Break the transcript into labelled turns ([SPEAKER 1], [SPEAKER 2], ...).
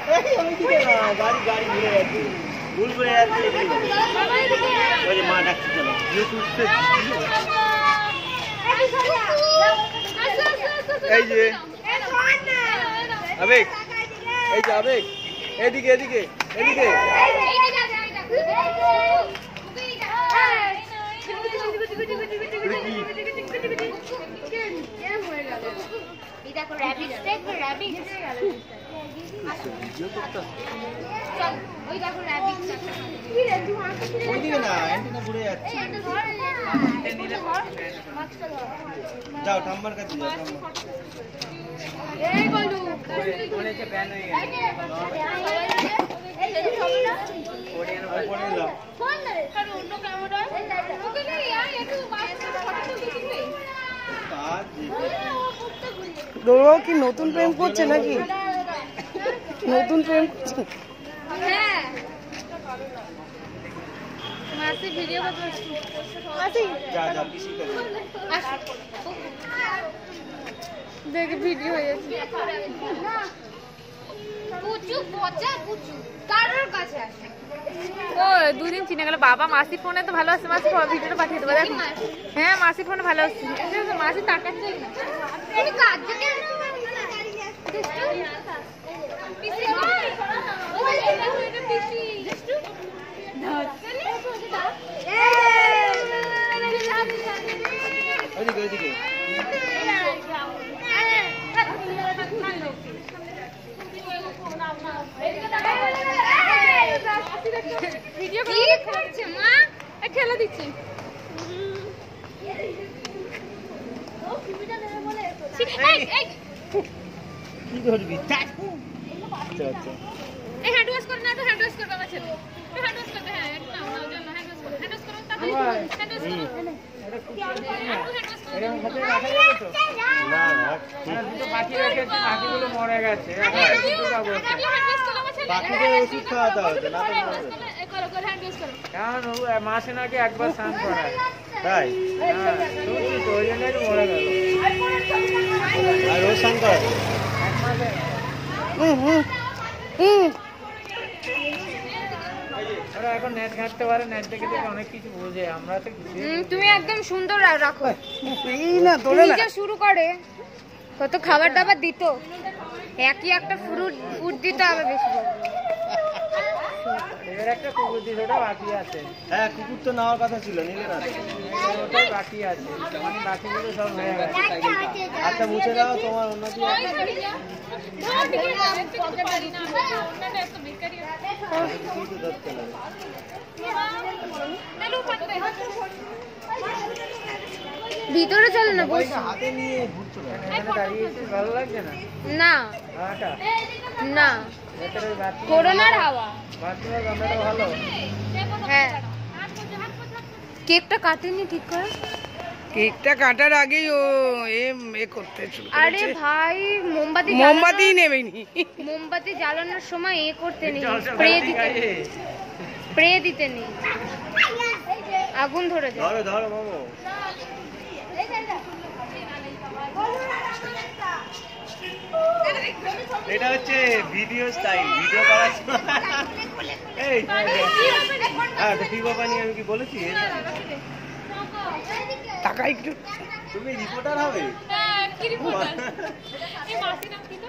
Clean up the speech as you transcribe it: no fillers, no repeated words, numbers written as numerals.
[SPEAKER 1] গাড়ি গাড়ি ঘুরে যাচ্ছে ভুল করে যাচ্ছে ওই যে মা ডাকছে চলো এই যে আবেগ এই যে আবেগ এদিকে এদিকে এদিকে
[SPEAKER 2] দেখো র‍্যাবিট দেখো র‍্যাবিট
[SPEAKER 1] ভিডিও করতে
[SPEAKER 2] ওই দেখো র‍্যাবিট কি রে তুই আমাকে
[SPEAKER 1] ওইদিকে না অ্যান্টিনা ঘুরে যাচ্ছে
[SPEAKER 2] এই এটা ধর মাছটা ধর
[SPEAKER 1] যাও ঠাম্মার কাছে যাও ঠাম্মা
[SPEAKER 2] এই বলু
[SPEAKER 1] ওরে যে ব্যান হয়ে গেছে
[SPEAKER 2] এই যে হবে না
[SPEAKER 1] কোরিয়ান ওপরে নাও
[SPEAKER 2] ফোন না কারণ অন্য ক্যামেরা ওকে না यार একটু মাছটা ফটো তুলতে দিবি
[SPEAKER 1] কাজ
[SPEAKER 3] দৌড়াও কি নতুন প্রেম করছে নাকি নতুন প্রেম করছে
[SPEAKER 2] হ্যাঁ মাসি ভিডিও করতে মাসি
[SPEAKER 1] যা যা পিসি করে
[SPEAKER 2] দেখ ভিডিও হয়ে যাচ্ছে পুচু পচা পুচু কারোর কাছে আসে
[SPEAKER 4] ও দুদিন চিনে গেল বাবা মাসি ফোনে তো ভালো আছে মাসি ভিডিওটা পাঠিয়ে দেবো দেখো হ্যাঁ মাসি ফোনে ভালো আছে মাসি তাকাচ্ছে না
[SPEAKER 2] এই কাজ থেকে পিসি ওই এটা পিসি
[SPEAKER 1] ওইদিকে ওইদিকে
[SPEAKER 2] ভিডিও করছে মা
[SPEAKER 4] খেলা দিচ্ছি
[SPEAKER 1] কি করবি আচ্ছা আচ্ছা
[SPEAKER 4] এই হ্যান্ড ওয়াশ করে না তো হ্যান্ড ওয়াশ করবে আমার ছেলে হ্যান্ড ওয়াশ করবে হ্যাঁ একদম না ওই জন্য হ্যান্ড ওয়াশ করো হ্যান্ড ওয়াশ করো তারপরে হ্যান্ড ওয়াশ করো
[SPEAKER 1] এরকম ভাবে রাখা যাবে তো না না দুটো পাখি রেখেছি পাখিগুলো মরে গেছে পাখিদের ওষুধ খাওয়াতে হবে না
[SPEAKER 4] করো
[SPEAKER 1] কারণ মাসে নাকি একবার স্নান করায় তাই শুনছি তো ওই জন্য মরে গেল আর ও স্নান করে ওরা এখন নেট ঘাটতে পারে নেট দেখে দেখে অনেক কিছু বোঝে আমরা তো
[SPEAKER 4] তুমি একদম সুন্দর রাখো
[SPEAKER 3] এই না তোলে না
[SPEAKER 4] নিজে শুরু করে কত খাবার দাবার দিত একই একটা ফুড দিতে হবে বেশি
[SPEAKER 1] এর একটা কুকুর দিল ওটা বাকি আছে হ্যাঁ কুকুর তো নেওয়ার কথা ছিল নিলে না ওটাই বাকি আছে মানে বাকিগুলো সব হয়ে গেছে আচ্ছা মুছে দাও তোমার উন্নতি
[SPEAKER 4] ভিতরে চলে না
[SPEAKER 1] হাতে নিয়ে ঘুরছো দাঁড়িয়েছে ভালো লাগছে না
[SPEAKER 4] না
[SPEAKER 1] হাওয়াটা
[SPEAKER 4] না
[SPEAKER 1] ভেতরে বাতি
[SPEAKER 4] করোনার হাওয়া
[SPEAKER 1] বাথরুমের গন্ধটা ভালো
[SPEAKER 4] হ্যাঁ কেকটা কাটেনি ঠিক করে
[SPEAKER 3] কেকটা কাটার আগেই ও এ করতে শুরু
[SPEAKER 4] আরে
[SPEAKER 3] করেছে
[SPEAKER 4] ভাই
[SPEAKER 3] মোমবাতি নেবেনি
[SPEAKER 4] মোমবাতি জ্বালানোর সময় করতে নেই স্প্রে দিতে নেই আগুন ধরে যায়
[SPEAKER 1] ধরো ধরো মামু এটা হচ্ছে ভিডিও স্টাইল ভিডিও করার এই হ্যাঁ তো কি বাবা নিয়ে আমি কি বলেছি
[SPEAKER 3] টাকা একটু
[SPEAKER 1] তুমি রিপোর্টার হবে
[SPEAKER 4] কি রিপোর্টার এই মাসি নাম কি তো